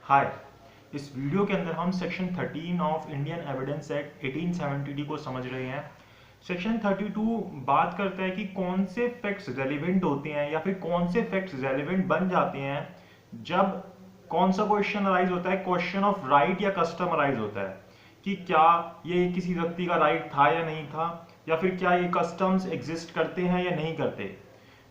हाय। इस वीडियो के अंदर हम section 13 of Indian evidence act 1870 को समझ रहे हैं। सेक्शन 32 बात करता है कि कौन से फैक्ट्स रेलिवेंट होते हैं या फिर कौन से फैक्ट्स रेलिवेंट बन जाते हैं जब कौन सा क्वेश्चन अराइज होता है, क्वेश्चन ऑफ राइट या कस्टम अराइज होता है कि क्या ये किसी व्यक्ति का राइट था या नहीं था, या फिर क्या ये कस्टम्स एग्जिस्ट करते हैं या नहीं करते।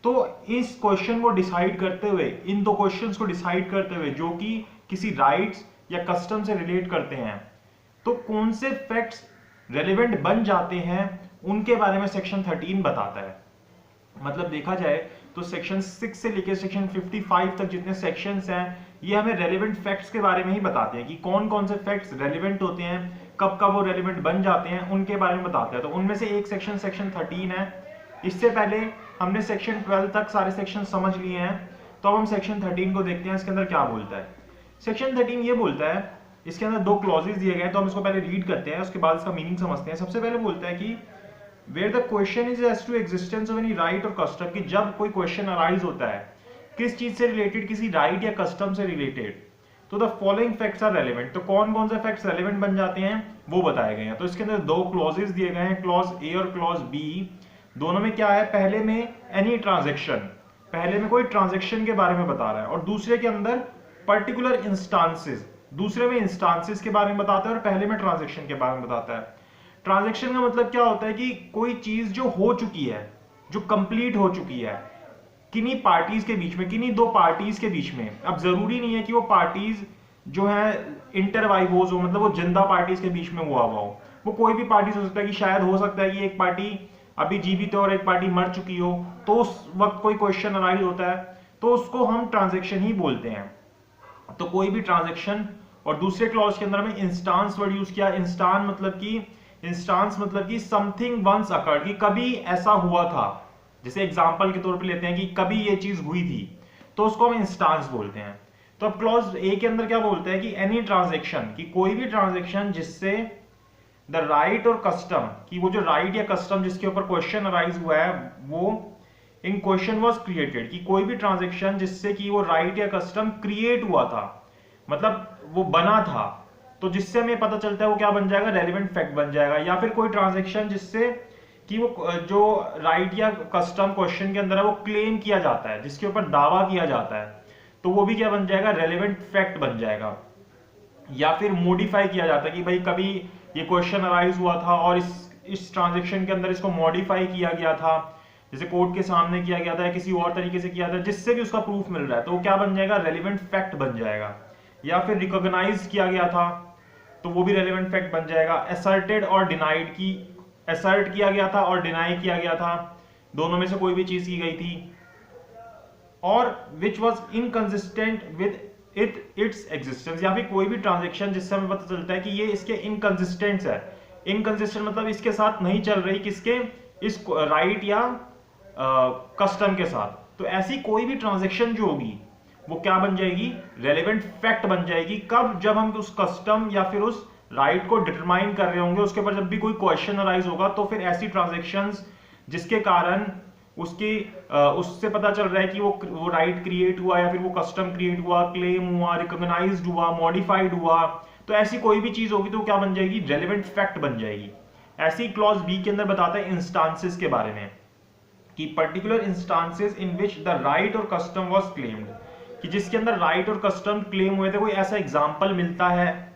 तो इस क्वेश्चन को डिसाइड करते हुए, इन दो क्वेश्चंस को डिसाइड करते हुए जो कि किसी राइट्स या कस्टम से रिलेट करते हैं, तो कौन से फैक्ट्स रेलेवेंट बन जाते हैं उनके बारे में सेक्शन 13 बताता है। मतलब देखा जाए तो सेक्शन 6 से लेकर सेक्शन 55 तक जितने सेक्शंस हैं ये हमें रेलेवेंट फैक्ट्स के बारे में ही बताते हैं कि कौन कौन से फैक्ट्स रेलेवेंट होते हैं, कब कब वो रेलेवेंट बन जाते हैं, उनके बारे में बताते हैं। तो उनमें से एक सेक्शन 13 है। इससे पहले हमने सेक्शन 12 तक सारे सेक्शन समझ लिए हैं, तो अब हम सेक्शन 13 को देखते हैं इसके अंदर क्या बोलता है। सेक्शन 13 ये बोलता है, इसके अंदर दो क्लॉजेस दिए गए हैं, तो हम इसको पहले रीड करते हैं, उसके बाद इसका मीनिंग समझते हैं। सबसे पहले बोलता है कि where the question is as to existence of any right or custom, कि जब कोई क्वेश्चन अराइज होता है किस चीज से रिलेटेड, किसी राइट या कस्टम से रिलेटेड, तो the following facts are relevant. तो कौन कौन से फैक्ट्स रेलेवेंट बन जाते हैं वो बताए गए हैं। तो इसके अंदर दो क्लॉजेस दिए गए हैं, क्लॉज ए और क्लॉज बी। दोनों में क्या है, पहले में एनी ट्रांजेक्शन, पहले में कोई ट्रांजेक्शन के बारे में बता रहा है, और दूसरे के अंदर पर्टिकुलर इंस्टांसेस, दूसरे में इंस्टांसेस के बारे में बताता है और पहले में ट्रांजेक्शन के बारे में बताता है। ट्रांजेक्शन का मतलब क्या होता है कि कोई चीज जो हो चुकी है, जो कंप्लीट हो चुकी है किन्हीं पार्टीज के बीच में, किन्हीं दो पार्टीज के बीच में। अब जरूरी नहीं है कि वो पार्टीज जो है इंटरवाइवोज हो, मतलब वो जिंदा पार्टीज के बीच में हुआ हो, वो कोई भी पार्टीज हो सकता है। कि शायद हो सकता है कि एक पार्टी अभी जीवित है और एक पार्टी मर चुकी हो, तो उस वक्त कोई क्वेश्चन अराइज होता है तो उसको हम ट्रांजेक्शन ही बोलते हैं। तो कोई भी ट्रांजेक्शन। और दूसरे क्लॉज के अंदर में इंस्टांस वर्ड यूज किया। इंस्टांस मतलब कि समथिंग वंस अकर्ड, कि कभी ऐसा हुआ था। जैसे एग्जांपल के तौर पे लेते हैं कि कभी ये चीज हुई थी, तो उसको हम इंस्टांस बोलते हैं। तो अब क्लॉज ए के अंदर क्या बोलते हैं कि एनी ट्रांजेक्शन, कि कोई भी ट्रांजेक्शन जिससे द राइट और कस्टम, कि वो जो राइट या कस्टम जिसके ऊपर क्वेश्चन अराइज हुआ है वो इन क्वेश्चन वाज क्रिएटेड, कि कोई भी ट्रांजेक्शन जिससे कि वो राइट या कस्टम क्रिएट हुआ था, मतलब वो बना था, तो जिससे हमें पता चलता है वो क्या बन जाएगा, रेलेवेंट फैक्ट बन जाएगा। या फिर कोई ट्रांजेक्शन जिससे कि वो जो राइट या कस्टम क्वेश्चन के अंदर है वो क्लेम किया जाता है, जिसके ऊपर दावा किया जाता है, तो वो भी क्या बन जाएगा, रेलेवेंट फैक्ट बन जाएगा। या फिर मॉडिफाई किया जाता है कि भाई कभी ये क्वेश्चन अराइज हुआ था और इस ट्रांजेक्शन के अंदर इसको मॉडिफाई किया गया था, जैसे कोर्ट के सामने किया गया था या किसी और तरीके से किया था जिससे भी उसका प्रूफ मिल रहा है, तो वो क्या बन जाएगा, रेलेवेंट फैक्ट बन जाएगा। या फिर रिकॉग्नाइज किया गया था तो वो भी रेलेवेंट फैक्ट बन जाएगा। असर्टेड और डिनाइड, की असर्ट किया गया था और डिनाई किया गया था, दोनों में से कोई भी चीज की गई थी। और which was inconsistent with its existence, या फिर कोई भी ट्रांजेक्शन जिससे हमें पता चलता है कि ये इसके इनकंसिस्टेंट है। इनकंसिस्टेंट मतलब इसके साथ नहीं चल रही, किसके, इस राइट या कस्टम के साथ। तो ऐसी कोई भी ट्रांजेक्शन जो होगी वो क्या बन जाएगी, रेलेवेंट फैक्ट बन जाएगी। कब, जब हम उस कस्टम या फिर उस राइट को डिटरमाइन कर रहे होंगे, उसके ऊपर जब भी कोई क्वेश्चन अराइज होगा, तो फिर ऐसी ट्रांजेक्शंस जिसके कारण उसकी उससे पता चल रहा है कि वो राइट क्रिएट हुआ या फिर वो कस्टम क्रिएट हुआ, क्लेम हुआ, रिकॉग्नाइज्ड हुआ, मॉडिफाइड हुआ, तो ऐसी कोई भी चीज होगी तो क्या बन जाएगी, रेलेवेंट फैक्ट बन जाएगी। ऐसी क्लॉज बी के अंदर बताता है इंस्टांसेस के बारे में, कि particular instances in which the right or custom was claimed, कि जिसके अंदर राइट और कस्टम क्लेम हुए थे, कोई ऐसा एग्जांपल मिलता है,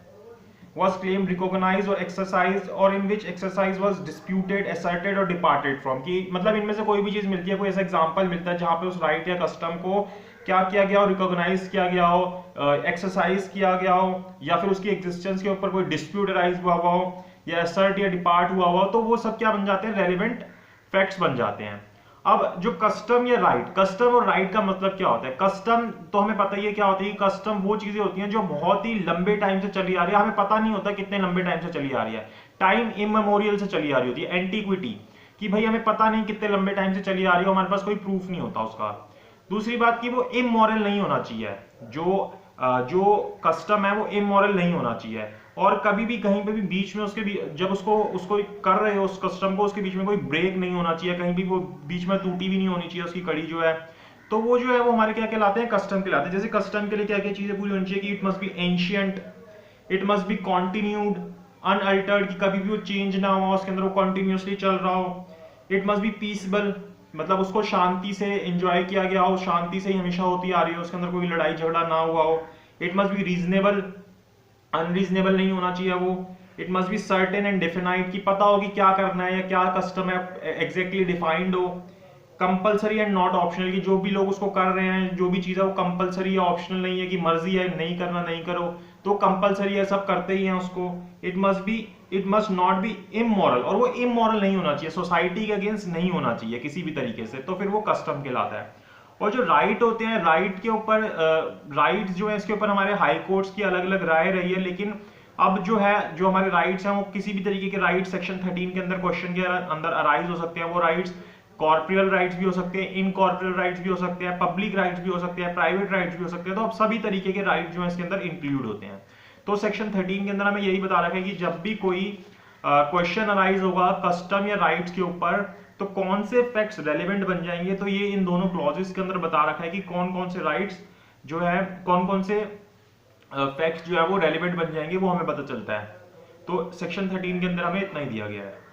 was claimed, recognized और exercised, और in which exercise was disputed, asserted और departed from, कि मतलब इनमें से कोई भी चीज मिलती है, कोई ऐसा एग्जांपल मिलता है जहां पे उस राइट या कस्टम को क्या किया गया हो, रिकॉग्नाइज किया गया हो, एक्सरसाइज किया गया हो, या फिर उसकी एग्जिस्टेंस के ऊपर कोई डिस्प्यूट अराइज हुआ हो, या असर्ट या डिपार्ट हुआ हो, तो वो सब क्या बन जाते हैं, रेलेवेंट फैक्ट्स बन जाते हैं। अब जो कस्टम या राइट, कस्टम और राइट का मतलब क्या होता है। कस्टम तो हमें पता ही है क्या होती है। कस्टम वो चीजें होती हैं जो बहुत ही लंबे टाइम से चली आ रही है, हमें पता नहीं होता कितने लंबे टाइम से चली आ रही है, टाइम इमेमोरियल से चली आ रही होती है, एंटीक्विटी, कि भाई हमें पता नहीं कितने लंबे टाइम से चली आ रही है, हमारे पास कोई प्रूफ नहीं होता उसका। दूसरी बात कि वो इमोरल नहीं होना चाहिए, जो कस्टम है वो इमोरल नहीं होना चाहिए, और कभी भी कहीं पे भी बीच में उसके जब उसको कर रहे हो उस कस्टम को, उसके बीच में कोई ब्रेक नहीं होना चाहिए, कहीं भी वो बीच में टूटी भी नहीं होनी चाहिए उसकी कड़ी जो है। तो वो जो है वो हमारे क्या कहलाते हैं, कस्टम कहलाते हैं। जैसे कस्टम के लिए क्या क्या चीजें पूरी होनी चाहिए कि it must be ancient, it must be continued, unaltered, कि कभी भी वो चेंज ना हुआ, उसके अंदर वो कॉन्टिन्यूसली चल रहा हो। इट मस्ट बी पीसबल, मतलब उसको शांति से एंजॉय किया गया हो, शांति से ही हमेशा होती आ रही हो, उसके अंदर कोई लड़ाई झगड़ा ना हुआ हो। It must be reasonable, unreasonable नहीं होना चाहिए वो। It must be certain and definite, कि पता हो कि क्या करना है या क्या कस्टम है, एग्जैक्टली डिफाइंड हो। कंपलसरी एंड नॉट ऑप्शनल, कि जो भी लोग उसको कर रहे हैं, जो भी चीज है वो कंपलसरी या ऑप्शनल नहीं है कि मर्जी है नहीं करना नहीं करो, तो कंपलसरी है, सब करते ही हैं उसको। It must not be immoral, और वो इमोरल नहीं होना चाहिए, सोसाइटी के अगेंस्ट नहीं होना चाहिए किसी भी तरीके से, तो फिर वो कस्टम कहलाता है। और जो राइट होते हैं, राइट के ऊपर राइट्स जो है इसके ऊपर हमारे हाई कोर्ट्स की अलग अलग राय रही है, लेकिन अब जो है जो हमारे राइट्स हैं वो किसी भी तरीके के राइट सेक्शन 13 के अंदर क्वेश्चन के अंदर अराइज हो सकते हैं। वो राइट्स कॉर्पोरियल राइट्स भी हो सकते हैं, इनकॉर्पोरियल राइट्स भी हो सकते हैं, पब्लिक राइट्स भी हो सकते हैं, प्राइवेट राइट्स भी हो सकते हैं। तो अब सभी तरीके के राइट जो है इसके अंदर इंक्लूड होते हैं। तो सेक्शन 13 के अंदर हमें यही बता रखा है कि जब भी कोई क्वेश्चन अराइज होगा कस्टम या राइट्स के ऊपर, तो कौन से फैक्ट्स रेलेवेंट बन जाएंगे, तो ये इन दोनों क्लॉजेस के अंदर बता रखा है कि कौन कौन से राइट्स जो है, कौन कौन से फैक्ट्स जो है वो रेलेवेंट बन जाएंगे, वो हमें पता चलता है। तो सेक्शन 13 के अंदर हमें इतना ही दिया गया है।